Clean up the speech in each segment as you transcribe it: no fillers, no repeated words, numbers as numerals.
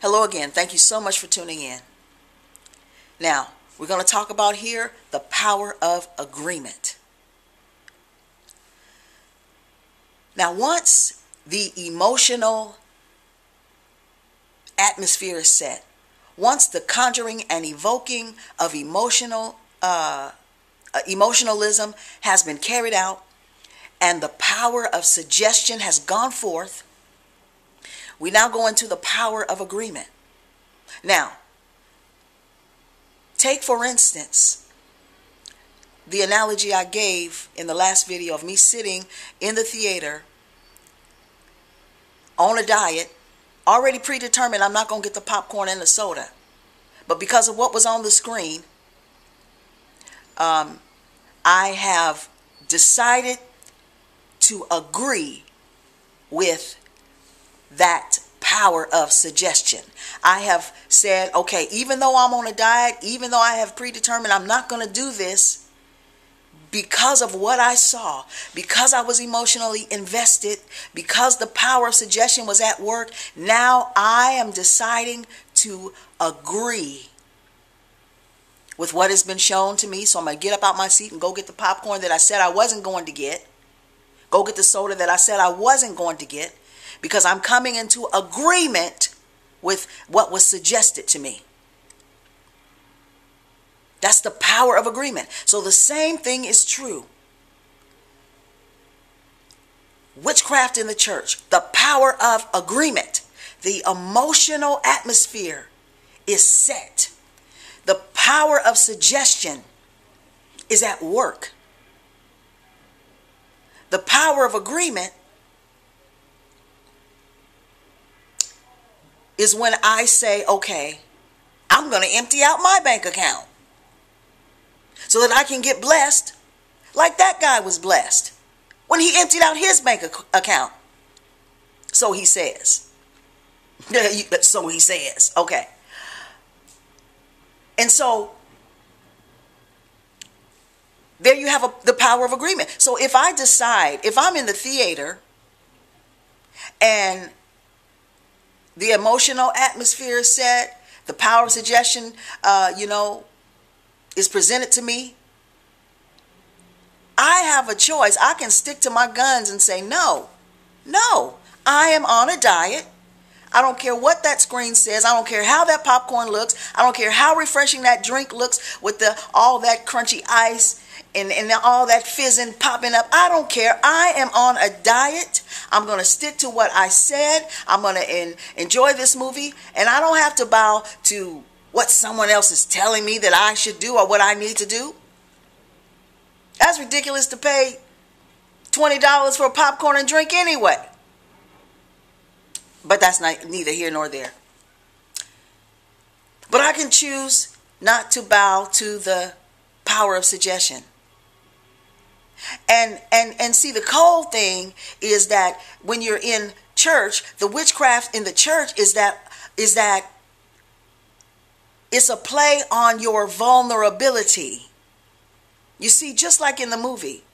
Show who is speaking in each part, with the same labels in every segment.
Speaker 1: Hello again. Thank you so much for tuning in. Now, we're going to talk about here the power of agreement. Now, once the emotional atmosphere is set, once the conjuring and evoking of emotionalism has been carried out, and the power of suggestion has gone forth, we now go into the power of agreement. Now, take for instance the analogy I gave in the last video of me sitting in the theater on a diet, already predetermined I'm not going to get the popcorn and the soda. But because of what was on the screen, I have decided to agree with that power of suggestion. I have said, okay, even though I'm on a diet, even though I have predetermined I'm not going to do this, because of what I saw, because I was emotionally invested, because the power of suggestion was at work, now I am deciding to agree with what has been shown to me. So I'm going to get up out my seat and go get the popcorn that I said I wasn't going to get. Go get the soda that I said I wasn't going to get, because I'm coming into agreement with what was suggested to me. That's the power of agreement. So the same thing is true. Witchcraft in the church, the power of agreement. The emotional atmosphere is set. The power of suggestion is at work. The power of agreement is when I say, okay, I'm going to empty out my bank account so that I can get blessed like that guy was blessed when he emptied out his bank account. So he says. So he says. Okay. And so there you have the power of agreement. So if I decide, if I'm in the theater and the emotional atmosphere is set, the power of suggestion, is presented to me, I have a choice. I can stick to my guns and say, no, I am on a diet. I don't care what that screen says. I don't care how that popcorn looks. I don't care how refreshing that drink looks with all that crunchy ice and all that fizzing popping up. I don't care. I am on a diet. I'm going to stick to what I said. I'm going to enjoy this movie, and I don't have to bow to what someone else is telling me that I should do or what I need to do. That's ridiculous to pay $20 for a popcorn and drink anyway. But that's neither here nor there. But I can choose not to bow to the power of suggestion. And see, the cold thing is that when you're in church, the witchcraft in the church is that it's a play on your vulnerability. You see, just like in the movie,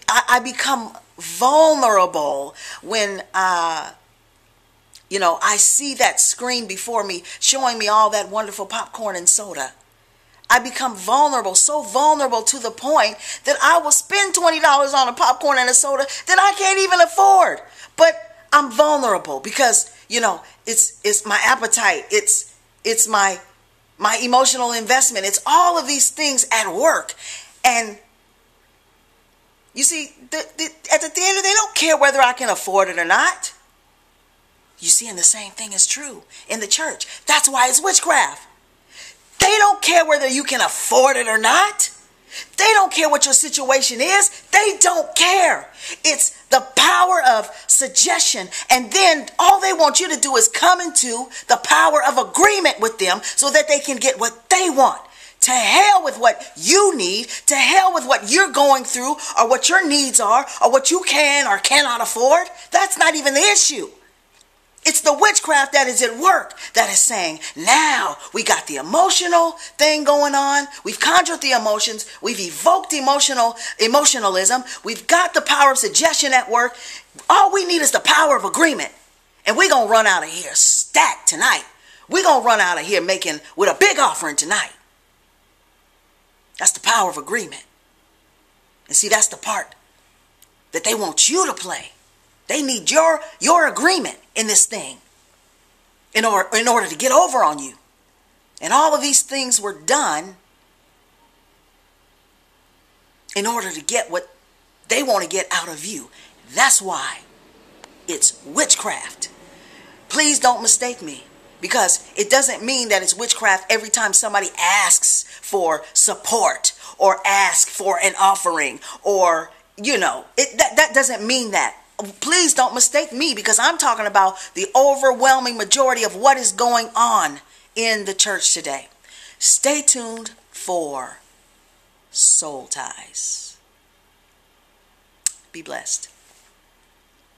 Speaker 1: I become vulnerable when I see that screen before me showing me all that wonderful popcorn and soda. I become vulnerable, so vulnerable to the point that I will spend $20 on a popcorn and a soda that I can't even afford. But I'm vulnerable because, it's my appetite. It's my emotional investment. It's all of these things at work. And you see, at the theater, they don't care whether I can afford it or not. You see, and the same thing is true in the church. That's why it's witchcraft. They don't care whether you can afford it or not. They don't care what your situation is. They don't care. It's the power of suggestion. And then all they want you to do is come into the power of agreement with them so that they can get what they want. To hell with what you need. To hell with what you're going through or what your needs are or what you can or cannot afford. That's not even the issue. It's the witchcraft that is at work that is saying, now we got the emotional thing going on. We've conjured the emotions. We've evoked emotionalism. We've got the power of suggestion at work. All we need is the power of agreement. And we're going to run out of here stacked tonight. We're going to run out of here making with a big offering tonight. That's the power of agreement. And see, that's the part that they want you to play. They need your agreement in this thing in order to get over on you. And all of these things were done in order to get what they want to get out of you. That's why it's witchcraft. Please don't mistake me, because it doesn't mean that it's witchcraft every time somebody asks for support or asks for an offering, or, that doesn't mean that. Please don't mistake me, because I'm talking about the overwhelming majority of what is going on in the church today. Stay tuned for Soul Ties. Be blessed.